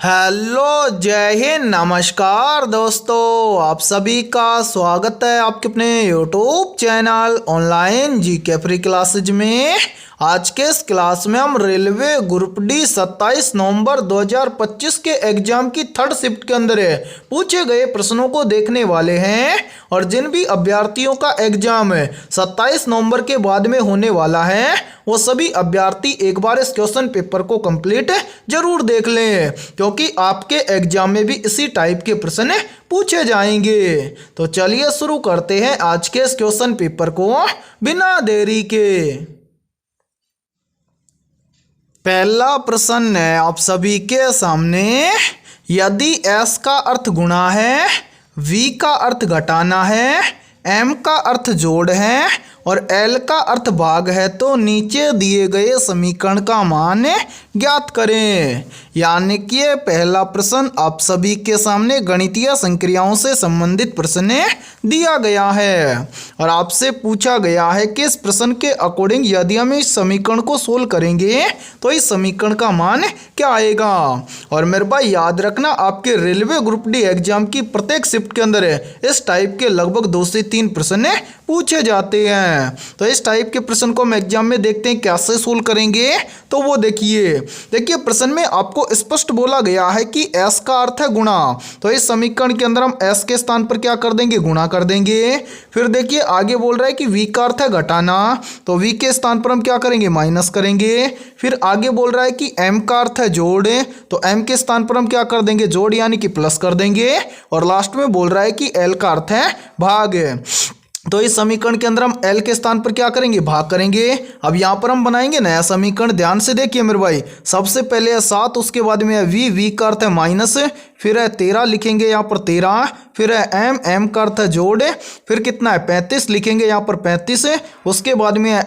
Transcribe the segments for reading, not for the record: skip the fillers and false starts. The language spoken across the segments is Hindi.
हेलो, जय हिंद, नमस्कार दोस्तों। आप सभी का स्वागत है आपके अपने YouTube channel online GK free classes में। आज के इस क्लास में हम रेलवे ग्रुप डी 27 नवंबर 2025 के एग्जाम की थर्ड शिफ्ट के अंदर पूछे गए प्रश्नों को देखने वाले हैं। और जिन भी अभ्यर्थियों का एग्जाम 27 नवंबर के बाद में होने वाला है वो सभी अभ्यर्थी एक बार इस क्वेश्चन पेपर को कंप्लीट जरूर देख लें, क्योंकि आपके एग्जाम में भी इसी टाइप के प्रश्न पूछे जाएंगे। तो चलिए शुरू करते हैं आज के इस क्वेश्चन पेपर को बिना देरी के। पहला प्रश्न है आप सभी के सामने। यदि S का अर्थ गुणा है, V का अर्थ घटाना है, M का अर्थ जोड़ है और L का अर्थ भाग है तो नीचे दिए गए समीकरण का मान ज्ञात करें। यानी कि ये पहला प्रश्न आप सभी के सामने गणितीय संक्रियाओं से संबंधित प्रश्न दिया गया है और आपसे पूछा गया है कि इस प्रश्न के अकॉर्डिंग यदि हम इस समीकरण को सोल्व करेंगे तो इस समीकरण का मान क्या आएगा। और मेरे भाई याद रखना, आपके रेलवे ग्रुप डी एग्जाम की प्रत्येक शिफ्ट के अंदर इस टाइप के लगभग 2 से 3 प्रश्न पूछे जाते हैं। तो इस टाइप के प्रश्न को हम एग्जाम में देखते हैं कैसे सोल्व करेंगे। तो वो देखिए प्रश्न में आपको स्पष्ट बोला गया है कि S का अर्थ है गुणा, तो इस समीकरण के अंदर हम S के स्थान पर क्या कर देंगे, गुणा कर देंगे। फिर देखिए आगे बोल रहा है कि V का अर्थ है घटाना, तो V के स्थान पर हम क्या करेंगे, माइनस करेंगे। फिर आगे बोल रहा है कि M का अर्थ है जोड़, तो M के स्थान पर हम क्या कर देंगे, जोड़ यानी कि प्लस कर देंगे। और लास्ट में बोल रहा है कि L का अर्थ है भाग, तो इस समीकरण के अंदर हम L के स्थान पर क्या करेंगे, भाग करेंगे। अब यहाँ पर हम बनाएंगे नया समीकरण। ध्यान से देखिए मेरे भाई, सबसे पहले है 7, उसके बाद में है V का अर्थ है माइनस, फिर है 13 लिखेंगे यहाँ पर 13, फिर है M का अर्थ है जोड़, फिर कितना है 35 लिखेंगे यहाँ पर 35, उसके बाद में है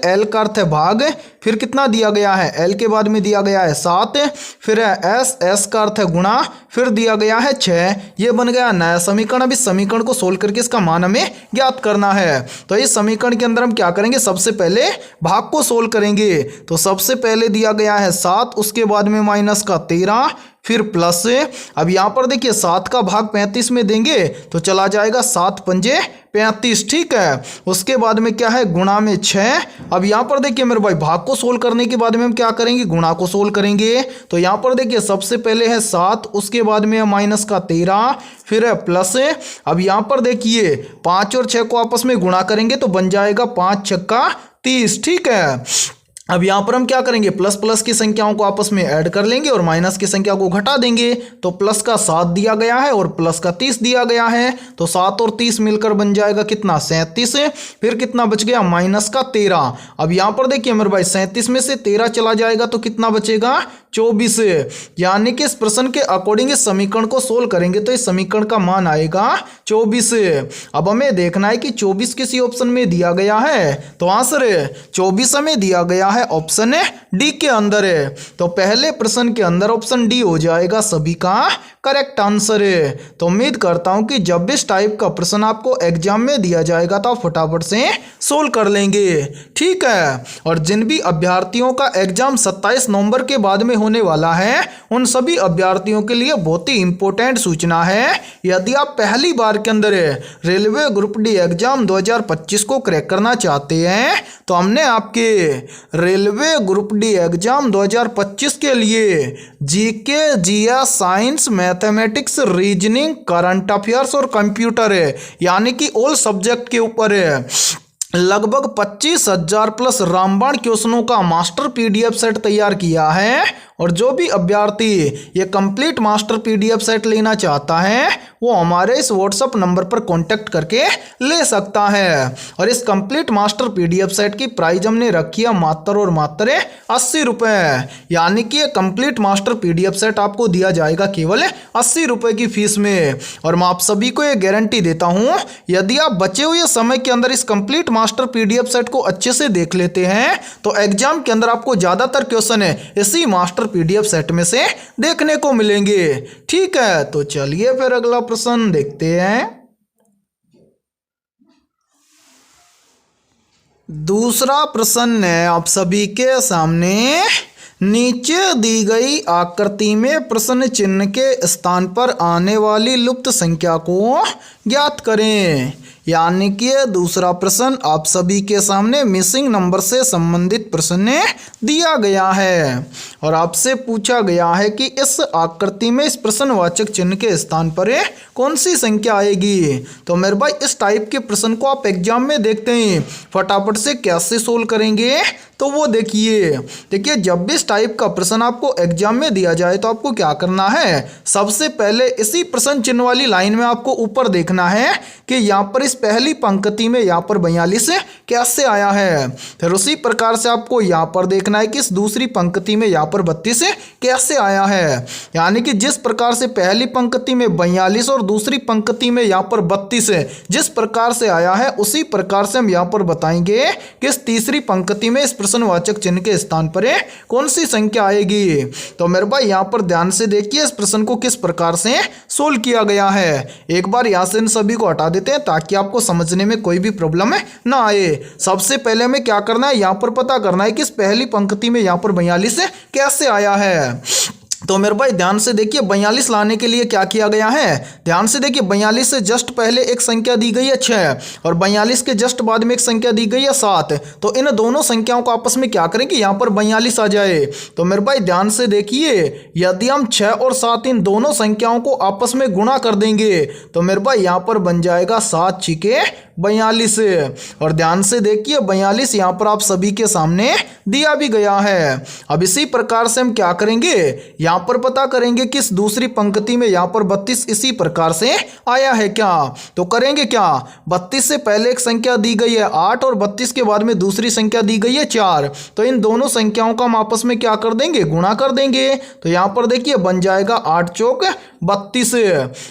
L का अर्थ है भाग, फिर कितना दिया गया है, L के बाद में दिया गया है 7, फिर है S का अर्थ है गुणा, फिर दिया गया है 6। ये बन गया नया समीकरण। अब इस समीकरण को सोल्व करके इसका मान हमें ज्ञात करना है। तो इस समीकरण के अंदर हम क्या करेंगे, सबसे पहले भाग को सोल्व करेंगे। तो सबसे पहले दिया गया है 7, उसके बाद में माइनस का 13, फिर प्लस। अब यहाँ पर देखिए 7 का भाग 35 में देंगे तो चला जाएगा 7 पंजे 35, ठीक है। उसके बाद में क्या है, गुणा में 6। अब यहाँ पर देखिए मेरे भाई, भाग को सोल्व करने के बाद में हम क्या करेंगे, गुणा को सोल्व करेंगे। तो यहाँ पर देखिए सबसे पहले है 7, उसके बाद में है माइनस का 13, फिर है प्लस। अब यहाँ पर देखिए 5 और 6 को आपस में गुणा करेंगे तो बन जाएगा 5 छक्का 30, ठीक है। अब यहाँ पर हम क्या करेंगे, प्लस प्लस की संख्याओं को आपस में ऐड कर लेंगे और माइनस की संख्या को घटा देंगे। तो प्लस का 7 दिया गया है और प्लस का 30 दिया गया है, तो 7 और 30 मिलकर बन जाएगा कितना, 37। फिर कितना बच गया, माइनस का 13। अब यहाँ पर देखिए मेरे भाई 37 में से 13 चला जाएगा तो कितना बचेगा, 24। यानी कि इस प्रश्न के अकॉर्डिंग इस समीकरण को सोल्व करेंगे तो इस समीकरण का मान आएगा 24। अब हमें देखना है कि 24 किसी ऑप्शन में दिया गया है, तो आंसर 24 हमें दिया गया है ऑप्शन डी के अंदर है। तो पहले प्रश्न के अंदर ऑप्शन डी हो जाएगा सभी का करेक्ट आंसर है। तो उम्मीद करता हूं कि जब भी इस टाइप का प्रश्न आपको एग्जाम में दिया जाएगा तो आप फटाफट से सोल्व कर लेंगे, ठीक है। और जिन भी अभ्यर्थियों का एग्जाम 27 नवंबर के बाद में होने वाला है उन सभी अभ्यर्थियों के लिए बहुत ही इंपॉर्टेंट सूचना है। यदि आप पहली बार के अंदर रेलवे ग्रुप डी एग्जाम 2025 को क्रैक करना चाहते हैं तो हमने आपके रेलवे ग्रुप डी एग्जाम 2025 के लिए GK, GS, science, mathematics, reasoning, current affairs और कंप्यूटर यानी कि ऑल सब्जेक्ट के ऊपर लगभग 25,000 प्लस रामबाण क्वेश्चनों का मास्टर पीडीएफ सेट तैयार किया है। और जो भी अभ्यर्थी ये कंप्लीट मास्टर पीडीएफ सेट लेना चाहता है वो हमारे इस व्हाट्सएप नंबर पर कांटेक्ट करके ले सकता है। और इस कंप्लीट मास्टर पीडीएफ सेट की प्राइस हमने रखी है मात्र और मात्र 80 रुपये। यानी कि ये कंप्लीट मास्टर पीडीएफ सेट आपको दिया जाएगा केवल 80 रुपये की फीस में। और मैं आप सभी को ये गारंटी देता हूँ, यदि आप बचे हुए समय के अंदर इस कंप्लीट मास्टर पीडीएफ सेट को अच्छे से देख लेते हैं तो एग्जाम के अंदर आपको ज़्यादातर क्वेश्चन इसी मास्टर पीडीएफ सेट में से देखने को मिलेंगे, ठीक है। तो चलिए फिर अगला प्रश्न देखते हैं। दूसरा प्रश्न है आप सभी के सामने। नीचे दी गई आकृति में प्रश्न चिन्ह के स्थान पर आने वाली लुप्त संख्या को ज्ञात करें। यानी कि दूसरा प्रश्न आप सभी के सामने मिसिंग नंबर से संबंधित प्रश्न दिया गया है और आपसे पूछा गया है कि इस आकृति में इस प्रश्नवाचक चिन्ह के स्थान पर कौन सी संख्या आएगी। तो मेरे भाई इस टाइप के प्रश्न को आप एग्जाम में देखते हैं, फटाफट से कैसे सोल्व करेंगे तो वो देखिए जब भी इस टाइप का प्रश्न आपको एग्जाम में दिया जाए तो आपको क्या करना है, सबसे पहले इसी प्रश्न चिन्ह वाली लाइन में आपको ऊपर देखना है कि यहाँ पर इस पहली पंक्ति में यहाँ पर 42 कैसे आया है। फिर उसी प्रकार से आपको यहाँ पर देखना है कि इस दूसरी पंक्ति में यहाँ पर 32 कैसे आया है। यानी कि जिस प्रकार से पहली पंक्ति में 42 और दूसरी पंक्ति में यहाँ पर 32 जिस प्रकार से आया है उसी प्रकार से हम यहाँ पर बताएंगे कि इस तीसरी पंक्ति में इस प्रश्नवाचक चिन्ह के स्थान पर कौन सी संख्या आएगी। तो मेरे भाई यहाँ पर ध्यान से देखिए इस प्रश्न को किस प्रकार से सोल्व किया गया है। एक बार यहाँ से इन सभी को हटा देते हैं ताकि आपको समझने में कोई भी प्रॉब्लम ना आए। सबसे पहले हमें क्या करना है, यहाँ पर पता करना है कि इस पहली पंक्ति में यहाँ पर 42 कैसे आया है। तो मेरे भाई ध्यान से देखिए 42 लाने के लिए क्या किया गया है, ध्यान से देखिए 42 से जस्ट पहले एक संख्या दी गई है 6 और 42 के जस्ट बाद में एक संख्या दी गई है 7। तो इन दोनों संख्याओं को आपस में क्या करेंगे, यहाँ पर 42 आ जाए। तो मेरे भाई ध्यान से देखिए यदि हम 6 और 7 इन दोनों संख्याओं को आपस में गुणा कर देंगे तो मेरे भाई यहाँ पर बन जाएगा 7 छिके 42। और ध्यान से देखिए 42 यहाँ पर आप सभी के सामने दिया भी गया है। अब इसी प्रकार से हम क्या करेंगे, यहाँ पर पता करेंगे कि इस दूसरी पंक्ति में यहाँ पर 32 इसी प्रकार से आया है क्या। तो करेंगे क्या, 32 से पहले एक संख्या दी गई है 8 और 32 के बाद में दूसरी संख्या दी गई है 4। तो इन दोनों संख्याओं का हम आपस में क्या कर देंगे, गुणा कर देंगे। तो यहाँ पर देखिए बन जाएगा 8 चौक 32।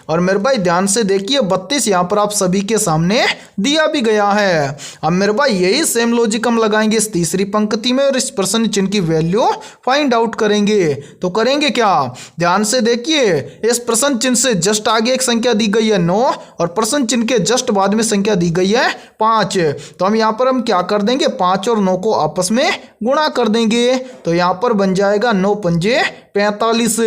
और मेरे भाई ध्यान से देखिए 32 यहाँ पर आप सभी के सामने दिया भी गया है। अब मेरे भाई यही सेम लॉजिक हम लगाएंगे इस तीसरी पंक्ति में और इस प्रश्न चिन्ह की वैल्यू फाइंड आउट करेंगे। तो करेंगे क्या, ध्यान से देखिए इस प्रश्न चिन्ह से जस्ट आगे एक संख्या दी गई है 9 और प्रश्न चिन्ह के जस्ट बाद में संख्या दी गई है 5। तो हम यहाँ पर हम क्या कर देंगे, 5 और 9 को आपस में गुणा कर देंगे। तो यहाँ पर बन जाएगा 9 पंजे 45।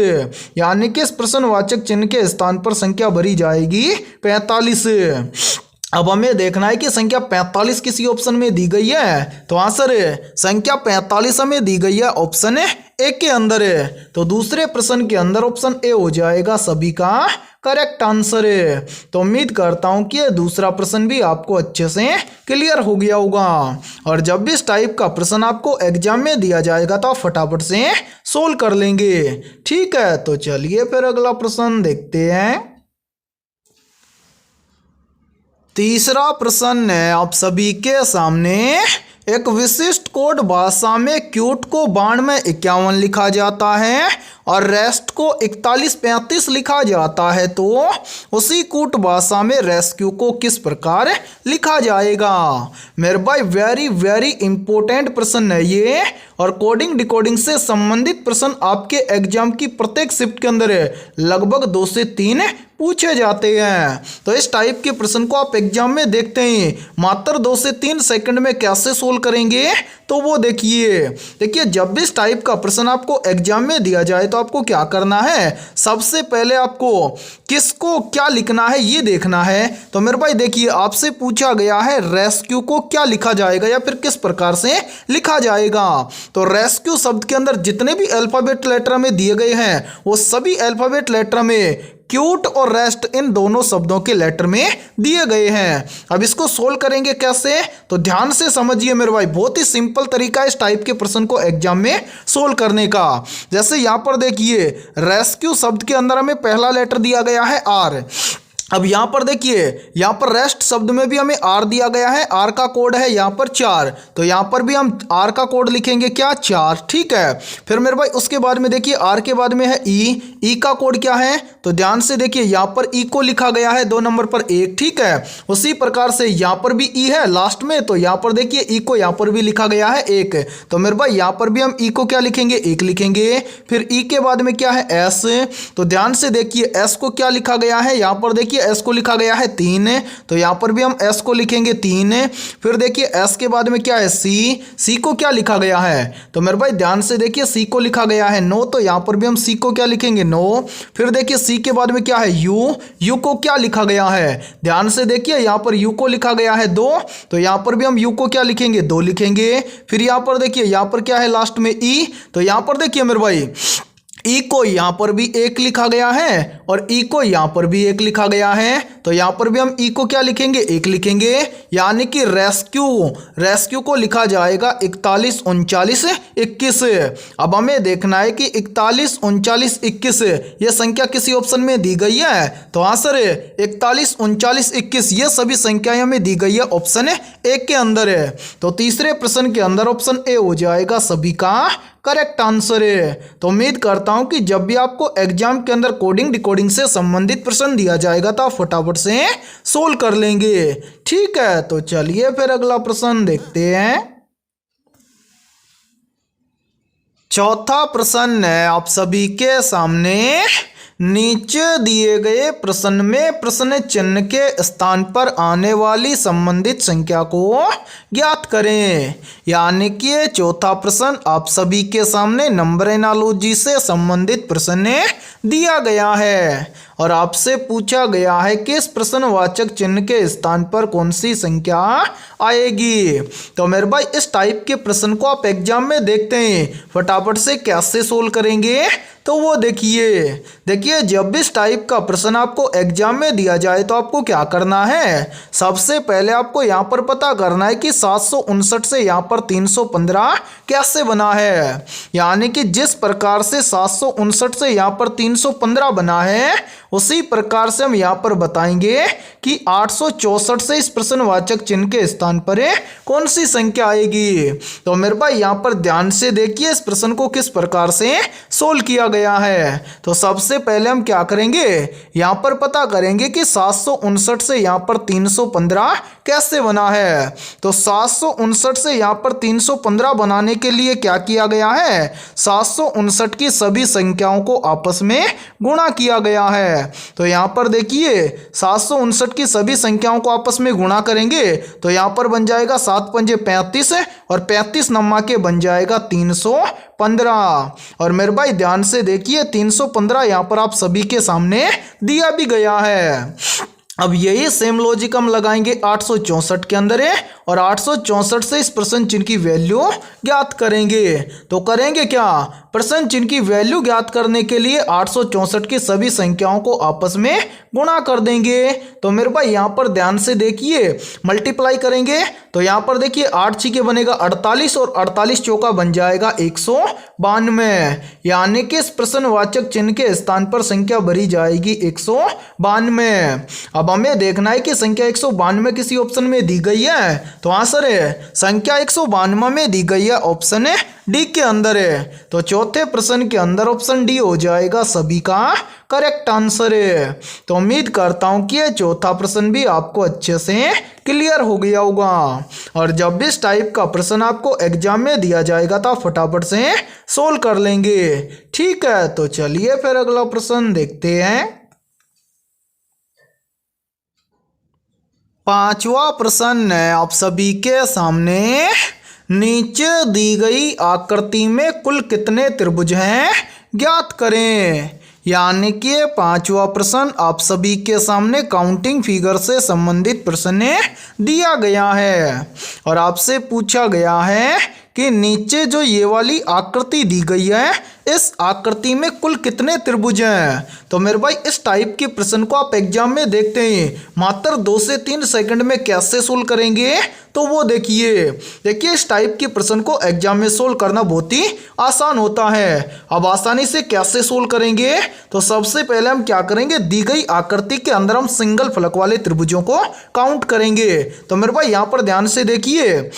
यानी कि इस प्रश्नवाचक चिन्ह के स्थान पर संख्या भरी जाएगी 45। अब हमें देखना है कि संख्या 45 किसी ऑप्शन में दी गई है। तो आंसर संख्या 45 हमें दी गई है ऑप्शन ए के अंदर है। तो दूसरे प्रश्न के अंदर ऑप्शन ए हो जाएगा सभी का करेक्ट आंसर है। तो उम्मीद करता हूं कि दूसरा प्रश्न भी आपको अच्छे से क्लियर हो गया होगा। और जब भी इस टाइप का प्रश्न आपको एग्जाम में दिया जाएगा तो आप फटाफट से सोल्व कर लेंगे। ठीक है, तो चलिए फिर अगला प्रश्न देखते हैं। तीसरा प्रश्न है आप सभी के सामने, एक विशिष्ट कोड भाषा में क्यूट को बाण में 51 लिखा जाता है और रेस्ट को 4135 लिखा जाता है। तो उसी कूट भाषा में रेस्क्यू को किस प्रकार लिखा जाएगा। मेरे भाई वेरी वेरी इंपॉर्टेंट प्रश्न है ये और कोडिंग डिकोडिंग से संबंधित प्रश्न आपके एग्जाम की प्रत्येक शिफ्ट के अंदर लगभग 2 से 3 पूछे जाते हैं। तो इस टाइप के प्रश्न को आप एग्जाम में देखते हैं, मात्र 2 से 3 सेकंड में कैसे सोल्व करेंगे तो वो देखिए जब भी इस टाइप का प्रश्न आपको एग्जाम में दिया जाए तो आपको क्या करना है, सबसे पहले आपको किसको क्या लिखना है ये देखना है। तो मेरे भाई देखिए आपसे पूछा गया है रेस्क्यू को क्या लिखा जाएगा या फिर किस प्रकार से लिखा जाएगा। तो रेस्क्यू शब्द के अंदर जितने भी अल्फाबेट लेटर में दिए गए हैं वो सभी अल्फाबेट लेटर में क्यूट और रेस्ट इन दोनों शब्दों के लेटर में दिए गए हैं। अब इसको सोल्व करेंगे कैसे, तो ध्यान से समझिए मेरे भाई, बहुत ही सिंपल तरीका है इस टाइप के प्रश्न को एग्जाम में सोल्व करने का। जैसे यहां पर देखिए रेस्क्यू शब्द के अंदर हमें पहला लेटर दिया गया है आर। अब यहाँ पर देखिए यहाँ पर रेस्ट शब्द में भी हमें आर दिया गया है, आर का कोड है यहाँ पर 4। तो यहाँ पर भी हम आर का कोड लिखेंगे क्या 4। ठीक है, फिर मेरे भाई उसके बाद में देखिए आर के बाद में है ई का कोड क्या है, तो ध्यान से देखिए यहाँ पर ई को लिखा गया है 2 नंबर पर 1। ठीक है, उसी प्रकार से यहाँ पर भी ई है लास्ट में, तो यहाँ पर देखिए ई को यहाँ पर भी लिखा गया है 1। तो मेरे भाई यहाँ पर भी हम ई को क्या लिखेंगे 1 लिखेंगे। फिर ई के बाद में क्या है एस, तो ध्यान से देखिए एस को क्या लिखा गया है, यहाँ पर देखिए देखिए एस को लिखा गया है 3, तो यहाँ पर भी हम एस को लिखेंगे 3। फिर देखिए एस के बाद में क्या है सी को क्या लिखा गया है, तो मेरे भाई ध्यान से देखिए सी को लिखा गया है 9, तो यहाँ पर भी हम सी को क्या लिखेंगे 9। फिर देखिए सी के बाद में क्या है यू को क्या लिखा गया है, ध्यान से देखिए यहाँ पर यू को लिखा गया है 2, तो यहाँ पर भी हम यू को क्या लिखेंगे 2 लिखेंगे। फिर यहाँ पर देखिए यहाँ पर क्या है लास्ट में ई, तो यहाँ पर देखिए मेरे भाई ई को यहाँ पर भी 1 लिखा गया है और ई को यहाँ पर भी 1 लिखा गया है, तो यहाँ पर भी हम ई को क्या लिखेंगे 1 लिखेंगे, यानी कि रेस्क्यू को लिखा जाएगा 41 39 21। अब हमें देखना है कि 41 39 21 ये संख्या किसी ऑप्शन में दी गई है, तो हाँ सर 41 39 21 ये सभी संख्याएं हमें दी गई है ऑप्शन 1 के अंदर है, तो तीसरे प्रश्न के अंदर ऑप्शन ए हो जाएगा सभी का करेक्ट आंसर है। तो उम्मीद करता हूं कि जब भी आपको एग्जाम के अंदर कोडिंग डिकोडिंग से संबंधित प्रश्न दिया जाएगा तो आप फटाफट से सोल्व कर लेंगे। ठीक है, तो चलिए फिर अगला प्रश्न देखते हैं। चौथा प्रश्न है आप सभी के सामने, नीचे दिए गए प्रश्न में प्रश्न चिन्ह के स्थान पर आने वाली संबंधित संख्या को ज्ञात करें। यानी कि चौथा प्रश्न आप सभी के सामने नंबर एनालॉजी से संबंधित प्रश्न दिया गया है और आपसे पूछा गया है कि इस प्रश्नवाचक चिन्ह के स्थान पर कौन सी संख्या आएगी। तो मेरे भाई इस टाइप के प्रश्न को आप एग्जाम में देखते हैं, फटाफट से कैसे सोल्व करेंगे, तो वो देखिए जब भी इस टाइप का प्रश्न आपको एग्जाम में दिया जाए तो आपको क्या करना है, सबसे पहले आपको यहाँ पर पता करना है कि 759 से यहाँ पर 315 कैसे बना है। यानी कि जिस प्रकार से 759 से यहाँ पर 315 बना है उसी प्रकार से हम यहाँ पर बताएंगे कि 864 से इस प्रश्नवाचक चिन्ह के स्थान पर कौन सी संख्या आएगी। तो मेरे भाई यहाँ पर ध्यान से देखिए इस प्रश्न को किस प्रकार से सोल्व किया गया है। तो सबसे पहले हम क्या करेंगे, यहाँ पर पता करेंगे कि 759 से यहाँ पर 315 कैसे बना है। तो 759 से यहाँ पर 315 बनाने के लिए क्या किया गया है, 759 की सभी संख्याओं को आपस में गुणा किया गया है। तो यहाँ पर देखिए 759 की सभी संख्याओं को आपस में गुणा करेंगे तो यहाँ पर बन जाएगा 7 पंजे 35 और 35 नम्मा के बन जाएगा 315। और मेरे भाई ध्यान से देखिए 315 यहाँ पर आप सभी के सामने दिया भी गया है। अब यही सेम लॉजिक हम लगाएंगे 864 के अंदर है और 864 से इस प्रश्न चिन्ह की वैल्यू ज्ञात करेंगे। तो करेंगे क्या, प्रश्न चिन्ह की वैल्यू ज्ञात करने के लिए 864 की सभी संख्याओं को आपस में गुणा कर देंगे। तो मेरे भाई यहाँ पर ध्यान से देखिए मल्टीप्लाई करेंगे तो यहाँ पर देखिए 8 छिके बनेगा 48 और 48 चौका बन जाएगा 192, यानी कि इस प्रश्नवाचक चिन्ह के स्थान पर संख्या भरी जाएगी 192। अब हमें देखना है कि संख्या 192 किसी ऑप्शन में दी गई है, तो आंसर है संख्या 192 में दी गई है ऑप्शन डी के अंदर है। तो चौथे प्रश्न के अंदर ऑप्शन डी हो जाएगा सभी का करेक्ट आंसर है। तो उम्मीद करता हूं कि यह चौथा प्रश्न भी आपको अच्छे से क्लियर हो गया होगा और जब भी इस टाइप का प्रश्न आपको एग्जाम में दिया जाएगा तो आप फटाफट से सोल्व कर लेंगे। ठीक है, तो चलिए फिर अगला प्रश्न देखते हैं। पांचवा प्रश्न है आप सभी के सामने, नीचे दी गई आकृति में कुल कितने त्रिभुज हैं ज्ञात करें। यानी कि पांचवा प्रश्न आप सभी के सामने काउंटिंग फिगर से संबंधित प्रश्न दिया गया है और आपसे पूछा गया है कि नीचे जो ये वाली आकृति दी गई है इस आकृति में कुल कितने त्रिभुज हैं। तो मेरे भाई इस टाइप के प्रश्न को आप एग्जाम में देखते हैं मात्र 2 से 3 सेकंड में कैसे सोल्व करेंगे, तो वो देखिए इस टाइप के प्रश्न को एग्जाम में सोल्व करना बहुत ही आसान होता है। अब आसानी से कैसे सोल्व करेंगे, तो सबसे पहले हम क्या करेंगे, दी गई आकृति के अंदर हम सिंगल फलक वाले त्रिभुजों को काउंट करेंगे। तो मेरे भाई यहाँ पर ध्यान से देखिए,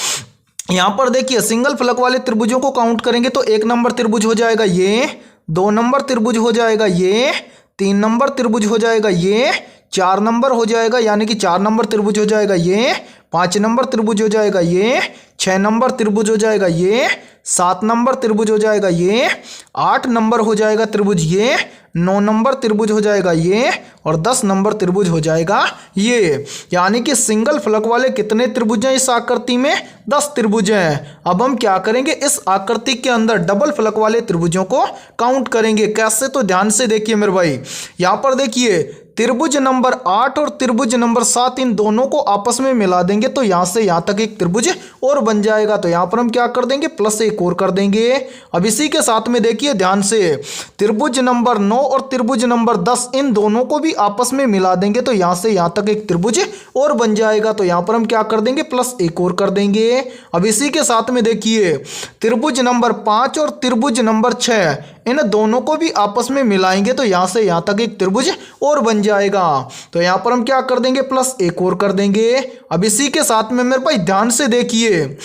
यहाँ पर देखिए सिंगल फलक वाले त्रिभुजों को काउंट करेंगे तो 1 नंबर त्रिभुज हो जाएगा ये, 2 नंबर त्रिभुज हो जाएगा ये, 3 नंबर त्रिभुज हो जाएगा ये, 4 नंबर हो जाएगा यानी कि 4 नंबर त्रिभुज हो जाएगा ये, 5 नंबर त्रिभुज हो जाएगा ये, 6 नंबर त्रिभुज हो जाएगा ये, 7 नंबर त्रिभुज हो जाएगा ये, 8 नंबर हो जाएगा त्रिभुज ये, 9 नंबर त्रिभुज हो जाएगा ये, और 10 नंबर त्रिभुज हो जाएगा ये। यानी कि सिंगल फलक वाले कितने त्रिभुज हैं इस आकृति में? 10 त्रिभुज हैं। अब हम क्या करेंगे, इस आकृति के अंदर डबल फलक वाले त्रिभुजों को काउंट करेंगे। कैसे? तो ध्यान से देखिए मेरे भाई, यहाँ पर देखिए त्रिभुज नंबर 8 और त्रिभुज नंबर 7, इन दोनों को आपस में मिला देंगे तो यहाँ से यहाँ तक एक त्रिभुज और बन जाएगा। तो यहाँ पर हम क्या कर देंगे, प्लस एक और कर देंगे। अब इसी के साथ में देखिए ध्यान से, त्रिभुज नंबर 9 और त्रिभुज नंबर 10, इन दोनों को भी आपस में मिला देंगे तो यहाँ से यहाँ तक एक त्रिभुज और बन जाएगा। तो यहाँ पर हम क्या कर देंगे, प्लस एक और कर देंगे। अब इसी के साथ में देखिए त्रिभुज नंबर 5 और त्रिभुज नंबर 6, इन दोनों को भी आपस में मिलाएंगे तो यहाँ से यहाँ तक एक त्रिभुज और बन जाएगा। तो यहाँ पर हम क्या कर देंगे, प्लस एक और कर देंगे। अब इसी के साथ में मेरे भाई ध्यान से देखिए,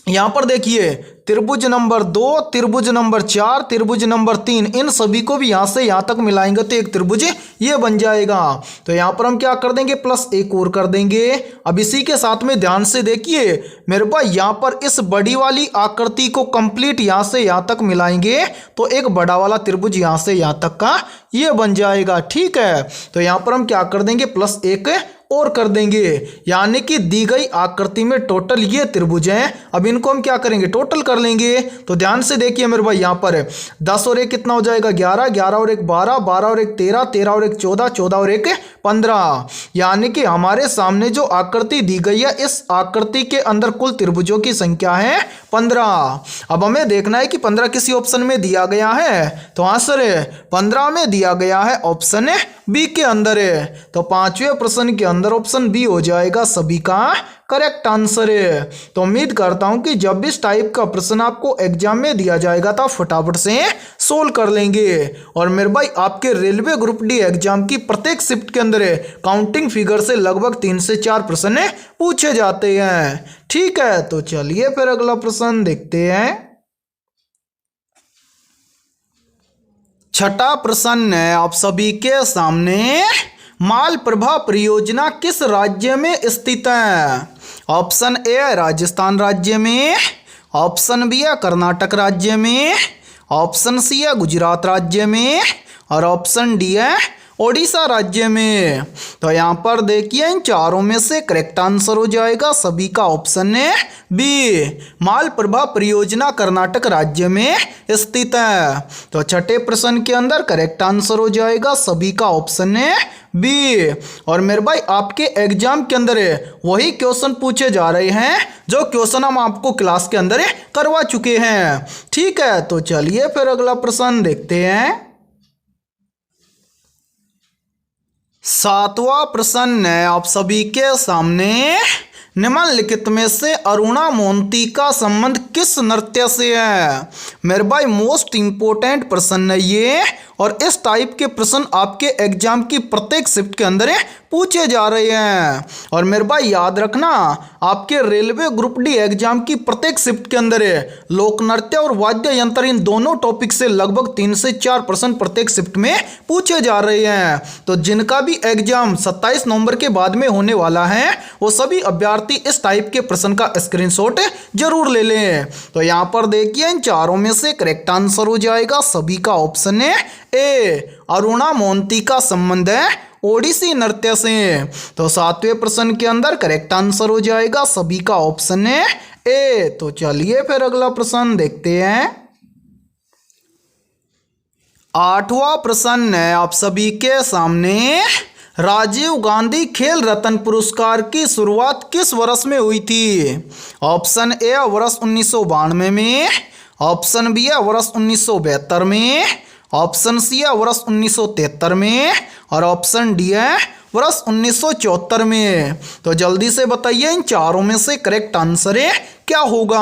यहाँ पर देखिए त्रिभुज नंबर 2, त्रिभुज नंबर 4, त्रिभुज नंबर 3, इन सभी को भी यहाँ से यहाँ तक मिलाएंगे तो एक त्रिभुज ये बन जाएगा। तो यहाँ पर हम क्या कर देंगे, प्लस एक और कर देंगे। अब इसी के साथ में ध्यान से देखिए मेरे भाई, यहाँ पर इस बड़ी वाली आकृति को कंप्लीट यहाँ से यहाँ तक मिलाएंगे तो एक बड़ा वाला त्रिभुज यहाँ से यहाँ तक का ये बन जाएगा। ठीक है, तो यहाँ पर हम क्या कर देंगे, प्लस एक और कर देंगे। यानी कि दी गई आकृति में टोटल ये त्रिभुज हैं। अब इनको हम क्या करेंगे, टोटल कर लेंगे। तो ध्यान से देखिए मेरे भाई, यहाँ पर 10 और 1 कितना हो जाएगा, 11, 11 और 1 12, 12 और 1 13, 13 और 1 14, 14 और 1 15। यानी कि हमारे सामने जो आकृति दी गई है, इस आकृति के अंदर कुल त्रिभुजों की संख्या है 15। अब हमें देखना है कि 15 किसी ऑप्शन में दिया गया है। तो आंसर 15 में दिया गया है ऑप्शन बी के अंदर है। तो 5वें प्रश्न के अंदर ऑप्शन बी हो जाएगा सभी का करेक्ट आंसर है। तो उम्मीद करता हूं कि जब भी इस टाइप का प्रश्न आपको एग्जाम में दिया जाएगा तो आप फटाफट से सोल्व कर लेंगे। और मेरे भाई आपके रेलवे ग्रुप डी एग्जाम की प्रत्येक शिफ्ट के अंदर काउंटिंग फिगर से लगभग 3 से 4 प्रश्न पूछे जाते हैं। ठीक है, तो चलिए फिर अगला प्रश्न देखते हैं। छठा प्रश्न है आप सभी के सामने, मालप्रभा परियोजना किस राज्य में स्थित है? ऑप्शन ए है राजस्थान राज्य में, ऑप्शन बी है कर्नाटक राज्य में, ऑप्शन सी है गुजरात राज्य में, और ऑप्शन डी है ओडिशा राज्य में। तो यहाँ पर देखिए इन चारों में से करेक्ट आंसर हो जाएगा सभी का ऑप्शन है बी, मालप्रभा परियोजना कर्नाटक राज्य में स्थित है। तो छठे प्रश्न के अंदर करेक्ट आंसर हो जाएगा सभी का ऑप्शन है बी। और मेरे भाई आपके एग्जाम के अंदर वही क्वेश्चन पूछे जा रहे हैं जो क्वेश्चन हम आपको क्लास के अंदर करवा चुके हैं। ठीक है, तो चलिए फिर अगला प्रश्न देखते हैं। 7वां प्रश्न है आप सभी के सामने, निम्नलिखित में से अरुणा मोंती का संबंध किस नृत्य से है? मेरे भाई मोस्ट इंपोर्टेंट प्रश्न है ये, और इस टाइप के प्रश्न आपके एग्जाम की प्रत्येक शिफ्ट के अंदर पूछे जा रहे हैं। और मेरे भाई याद रखना, आपके रेलवे ग्रुप डी एग्जाम की प्रत्येक शिफ्ट के अंदर लोक नृत्य और वाद्य यंत्र, इन दोनों टॉपिक से लगभग 3 से 4 प्रश्न प्रत्येक शिफ्ट में पूछे जा रहे हैं। तो जिनका भी एग्जाम 27 नवंबर के बाद में होने वाला है, वो सभी अभ्यर्थी इस टाइप के प्रश्न का स्क्रीनशॉट जरूर ले लें। तो यहाँ पर देखिए इन चारों में से करेक्ट आंसर हो जाएगा सभी का ऑप्शन है ए, अरुणा मोंती का संबंध है ओडिसी नृत्य से। तो 7वें प्रश्न के अंदर करेक्ट आंसर हो जाएगा सभी का ऑप्शन है ए। तो चलिए फिर अगला प्रश्न देखते हैं। 8वां प्रश्न है आप सभी के सामने, राजीव गांधी खेल रत्न पुरस्कार की शुरुआत किस वर्ष में हुई थी? ऑप्शन ए वर्ष 1992 में, ऑप्शन बी है वर्ष 1972 में, ऑप्शन सी है वर्ष 1973 में, और ऑप्शन डी है वर्ष 1974 में। तो जल्दी से बताइए इन चारों में से करेक्ट आंसर क्या होगा?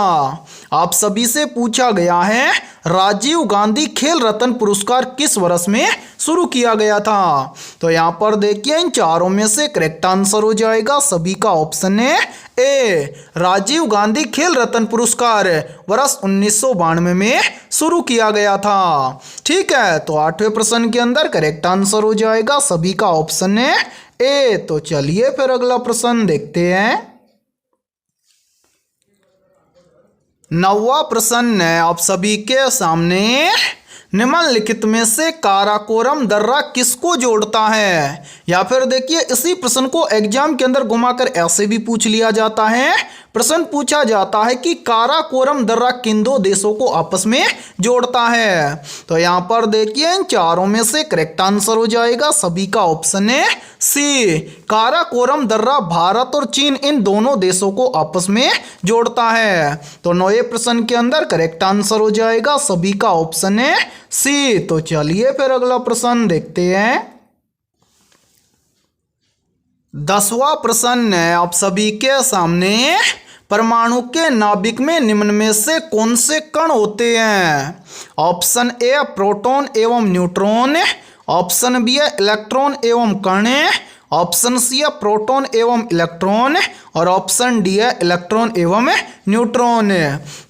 आप सभी से पूछा गया है राजीव गांधी खेल रत्न पुरस्कार किस वर्ष में शुरू किया गया था। तो यहाँ पर देखिए इन चारों में से करेक्ट आंसर हो जाएगा सभी का ऑप्शन है ए, राजीव गांधी खेल रत्न पुरस्कार वर्ष 1992 में शुरू किया गया था। ठीक है, तो 8वें प्रश्न के अंदर करेक्ट आंसर हो जाएगा सभी का ऑप्शन है ए। तो चलिए फिर अगला प्रश्न देखते हैं। 9वां प्रश्न है आप सभी के सामने, निम्नलिखित में से काराकोरम दर्रा किसको जोड़ता है? या फिर देखिए इसी प्रश्न को एग्जाम के अंदर घुमाकर ऐसे भी पूछ लिया जाता है। प्रश्न पूछा जाता है कि काराकोरम दर्रा किन दो देशों को आपस में जोड़ता है? तो यहाँ पर देखिए इन चारों में से करेक्ट आंसर हो जाएगा सभी का ऑप्शन है सी। काराकोरम दर्रा भारत और चीन इन दोनों देशों को आपस में जोड़ता है। तो 9वें प्रश्न के अंदर करेक्ट आंसर हो जाएगा सभी का ऑप्शन है सी। तो चलिए फिर अगला प्रश्न देखते हैं। 10वां प्रश्न है आप सभी के सामने, परमाणु के नाभिक में निम्न में से कौन से कण होते हैं? ऑप्शन ए प्रोटॉन एवं न्यूट्रॉन, ऑप्शन बी है इलेक्ट्रॉन एवं कण, ऑप्शन सी है प्रोटॉन एवं इलेक्ट्रॉन और ऑप्शन डी है इलेक्ट्रॉन एवं न्यूट्रॉन।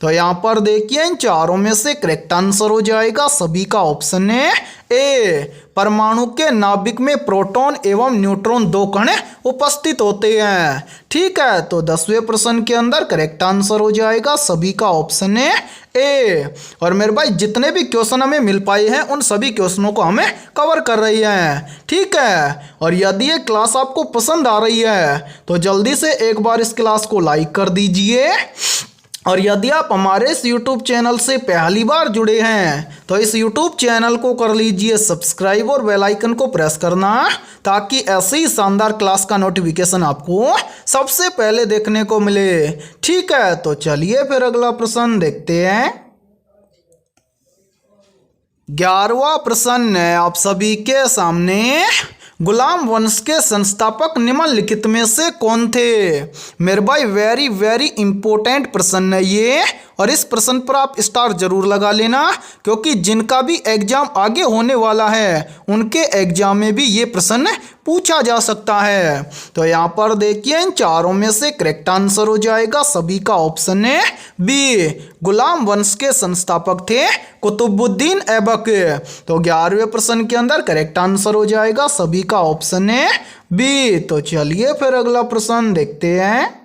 तो यहाँ पर देखिए इन चारों में से करेक्ट आंसर हो जाएगा सभी का ऑप्शन है ए। परमाणु के नाभिक में प्रोटॉन एवं न्यूट्रॉन दो कण उपस्थित होते हैं। ठीक है, तो 10वें प्रश्न के अंदर करेक्ट आंसर हो जाएगा सभी का ऑप्शन है ए। और मेरे भाई जितने भी क्वेश्चन हमें मिल पाए हैं उन सभी क्वेश्चनों को हमें कवर कर रही हैं। ठीक है, और यदि ये क्लास आपको पसंद आ रही है तो जल्दी से एक बार इस क्लास को लाइक कर दीजिए। और यदि आप हमारे इस YouTube चैनल से पहली बार जुड़े हैं तो इस YouTube चैनल को कर लीजिए सब्सक्राइब और बेल आइकन को प्रेस करना, ताकि ऐसे ही शानदार क्लास का नोटिफिकेशन आपको सबसे पहले देखने को मिले। ठीक है, तो चलिए फिर अगला प्रश्न देखते हैं। 11वां प्रश्न है आप सभी के सामने, गुलाम वंश के संस्थापक निम्नलिखित में से कौन थे? मेरे भाई वेरी वेरी इंपॉर्टेंट प्रश्न है ये, और इस प्रश्न पर आप स्टार जरूर लगा लेना, क्योंकि जिनका भी एग्जाम आगे होने वाला है उनके एग्जाम में भी ये प्रश्न पूछा जा सकता है। तो यहाँ पर देखिए इन चारों में से करेक्ट आंसर हो जाएगा सभी का ऑप्शन है बी। गुलाम वंश के संस्थापक थे कुतुबुद्दीन ऐबक। तो 11वें प्रश्न के अंदर करेक्ट आंसर हो जाएगा सभी का ऑप्शन है बी। तो चलिए फिर अगला प्रश्न देखते हैं।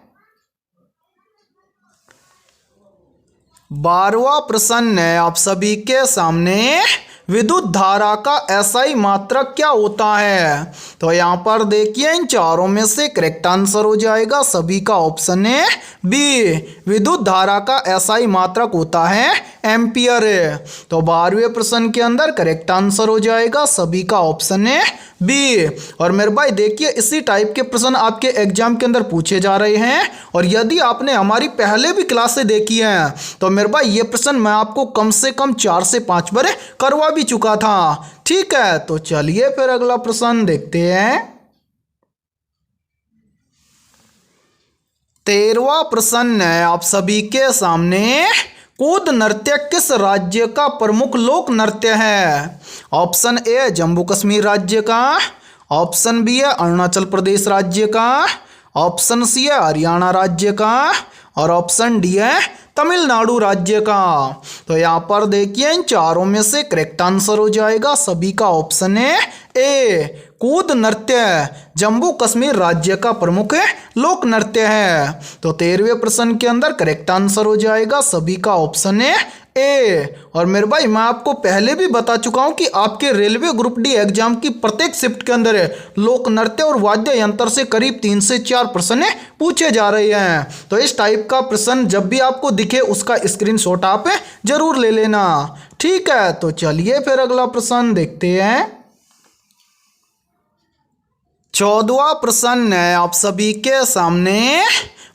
12वां प्रश्न है आप सभी के सामने, विद्युत धारा का एसआई मात्रक क्या होता है? तो यहाँ पर देखिए इन चारों में से करेक्ट आंसर हो जाएगा सभी का ऑप्शन है बी। विद्युत धारा का एसआई मात्रक होता है एम्पियर। तो 12वें प्रश्न के अंदर करेक्ट आंसर हो जाएगा सभी का ऑप्शन है बी। और मेरे भाई देखिए इसी टाइप के प्रश्न आपके एग्जाम के अंदर पूछे जा रहे हैं, और यदि आपने हमारी पहले भी क्लासें देखी हैं तो मेरे भाई ये प्रश्न मैं आपको कम से कम 4 से 5 बार करवा भी चुका था। ठीक है, तो चलिए फिर अगला प्रश्न देखते हैं। 13वां प्रश्न है आप सभी के सामने, कूद नृत्य किस राज्य का प्रमुख लोक नृत्य है? ऑप्शन ए जम्मू कश्मीर राज्य का, ऑप्शन बी है अरुणाचल प्रदेश राज्य का, ऑप्शन सी है हरियाणा राज्य का और ऑप्शन डी है तमिलनाडु राज्य का। तो यहाँ पर देखिए इन चारों में से करेक्ट आंसर हो जाएगा सभी का ऑप्शन है ए। कूद नृत्य जम्मू कश्मीर राज्य का प्रमुख लोक नृत्य है। तो 13वें प्रश्न के अंदर करेक्ट आंसर हो जाएगा सभी का ऑप्शन है ए। और मेरे भाई मैं आपको पहले भी बता चुका हूं कि आपके रेलवे ग्रुप डी एग्जाम की प्रत्येक शिफ्ट के अंदर लोक नृत्य और वाद्य यंत्र से करीब 3 से 4 प्रश्न पूछे जा रहे हैं। तो इस टाइप का प्रश्न जब भी आपको दिखे उसका स्क्रीनशॉट आप जरूर ले लेना। ठीक है, तो चलिए फिर अगला प्रश्न देखते हैं। 14वां प्रश्न है आप सभी के सामने,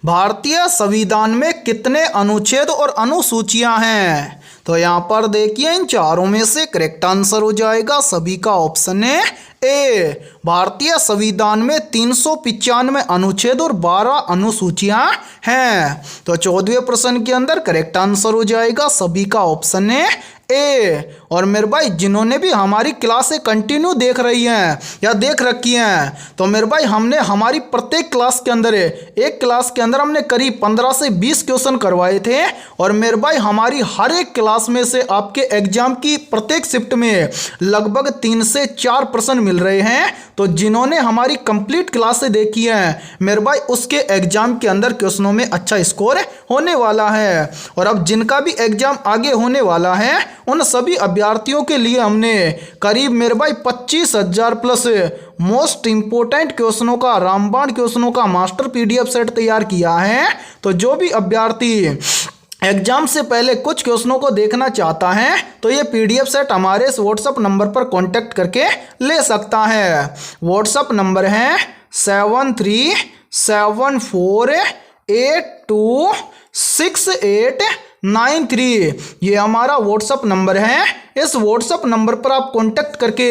भारतीय संविधान में कितने अनुच्छेद और अनुसूचियां हैं? तो यहाँ पर देखिए इन चारों में से करेक्ट आंसर हो जाएगा सभी का ऑप्शन है ए। भारतीय संविधान में 395 अनुच्छेद और 12 अनुसूचियां हैं। तो 14वें प्रश्न के अंदर करेक्ट आंसर हो जाएगा सभी का ऑप्शन है ए। और मेरे भाई जिन्होंने भी हमारी क्लासें कंटिन्यू देख रही हैं या देख रखी हैं, तो मेरे भाई हमने हमारी प्रत्येक क्लास के अंदर, एक क्लास के अंदर हमने करीब 15 से 20 क्वेश्चन करवाए थे। और मेरे भाई हमारी हर एक क्लास में से आपके एग्जाम की प्रत्येक शिफ्ट में लगभग 3 से 4 प्रश्न मिल रहे हैं। तो जिन्होंने हमारी कंप्लीट क्लासें देखी हैं मेरे भाई उसके एग्जाम के अंदर क्वेश्चनों में अच्छा स्कोर होने वाला है। और अब जिनका भी एग्जाम आगे होने वाला है उन सभी अभ्यर्थियों के लिए हमने करीब मेरे भाई 25,000 प्लस मोस्ट इंपोर्टेंट क्वेश्चनों का, रामबाण क्वेश्चनों का मास्टर पीडीएफ सेट तैयार किया है। तो जो भी अभ्यर्थी एग्जाम से पहले कुछ क्वेश्चनों को देखना चाहता है तो ये पीडीएफ सेट हमारे इस व्हाट्सएप नंबर पर कांटेक्ट करके ले सकता है। व्हाट्सएप नंबर है 7374826893। ये हमारा व्हाट्सएप नंबर है। इस व्हाट्सएप नंबर पर आप कांटेक्ट करके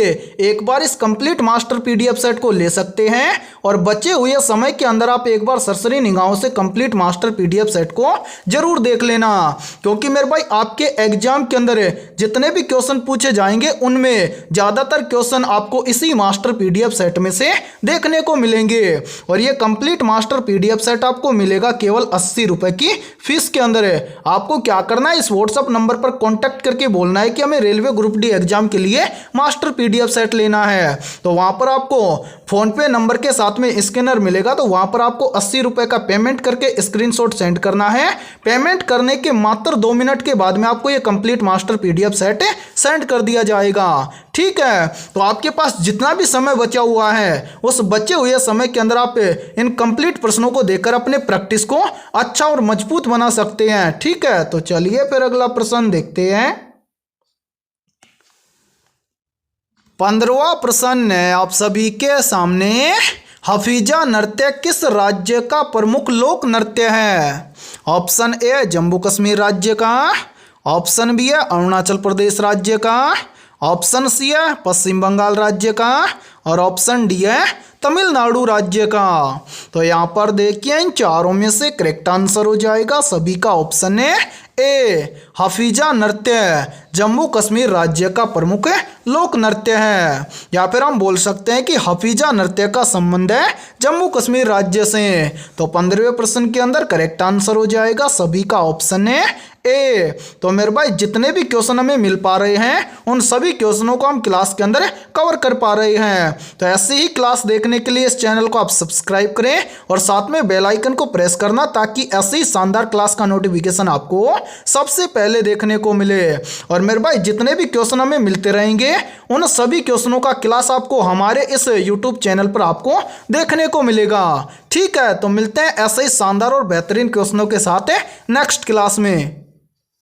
एक बार इस कंप्लीट मास्टर पीडीएफ सेट को ले सकते हैं। और बचे हुए समय के अंदर आप एक बार सरसरी निगाहों से कंप्लीट मास्टर पीडीएफ सेट को जरूर देख लेना, क्योंकि मेरे भाई आपके एग्जाम के अंदर जितने भी क्वेश्चन पूछे जाएंगे उनमें ज़्यादातर क्वेश्चन आपको इसी मास्टर पीडीएफ सेट में से देखने को मिलेंगे। और ये कंप्लीट मास्टर पीडीएफ सेट आपको मिलेगा केवल 80 रुपये की फीस के अंदर। आपको क्या करना है, इस व्हाट्सएप नंबर पर कॉन्टैक्ट करके बोलना है कि हमें रेलवे ग्रुप डी एग्जाम के लिए मास्टर पीडीएफ सेट लेना है। तो वहां पर आपको फोन पे नंबर के साथ में स्कैनर मिलेगा, तो वहां पर आपको 80 रुपए का पेमेंट करके स्क्रीनशॉट सेंड करना है। पेमेंट करने के मात्र 2 मिनट के बाद में आपको ये complete master PDF set send कर दिया जाएगा। ठीक है, तो आपके पास जितना भी समय बचा हुआ है उस बचे हुए समय के अंदर आप इन कंप्लीट प्रश्नों को देखकर अपने प्रैक्टिस को अच्छा और मजबूत बना सकते हैं। ठीक है, तो चलिए फिर अगला प्रश्न देखते हैं। 15वां प्रश्न है आप सभी के सामने, हफीजा नृत्य किस राज्य का प्रमुख लोक नृत्य है? ऑप्शन ए जम्मू कश्मीर राज्य का, ऑप्शन बी है अरुणाचल प्रदेश राज्य का, ऑप्शन सी है पश्चिम बंगाल राज्य का, और ऑप्शन डी है तमिलनाडु राज्य का। तो यहाँ पर देखिए इन चारों में से करेक्ट आंसर हो जाएगा सभी का ऑप्शन है ए, हफीजा नृत्य जम्मू कश्मीर राज्य का प्रमुख लोक नृत्य है। या फिर हम बोल सकते हैं कि हफीजा नृत्य का संबंध है जम्मू कश्मीर राज्य से। तो 15वें प्रश्न के अंदर करेक्ट आंसर हो जाएगा सभी का ऑप्शन है ए। तो मेरे भाई जितने भी क्वेश्चन हमें मिल पा रहे हैं उन सभी क्वेश्चनों को हम क्लास के अंदर कवर कर पा रहे हैं। तो ऐसे ही क्लास देखने के लिए इस चैनल को आप सब्सक्राइब करें और साथ में बेल आइकन को प्रेस करना, ताकि ऐसे ही शानदार क्लास का नोटिफिकेशन आपको सबसे पहले देखने को मिले। और मेरे भाई जितने भी क्वेश्चन हमें मिलते रहेंगे उन सभी क्वेश्चनों का क्लास आपको हमारे इस यूट्यूब चैनल पर आपको देखने को मिलेगा। ठीक है, तो मिलते हैं ऐसे ही शानदार और बेहतरीन क्वेश्चनों के साथ नेक्स्ट क्लास में।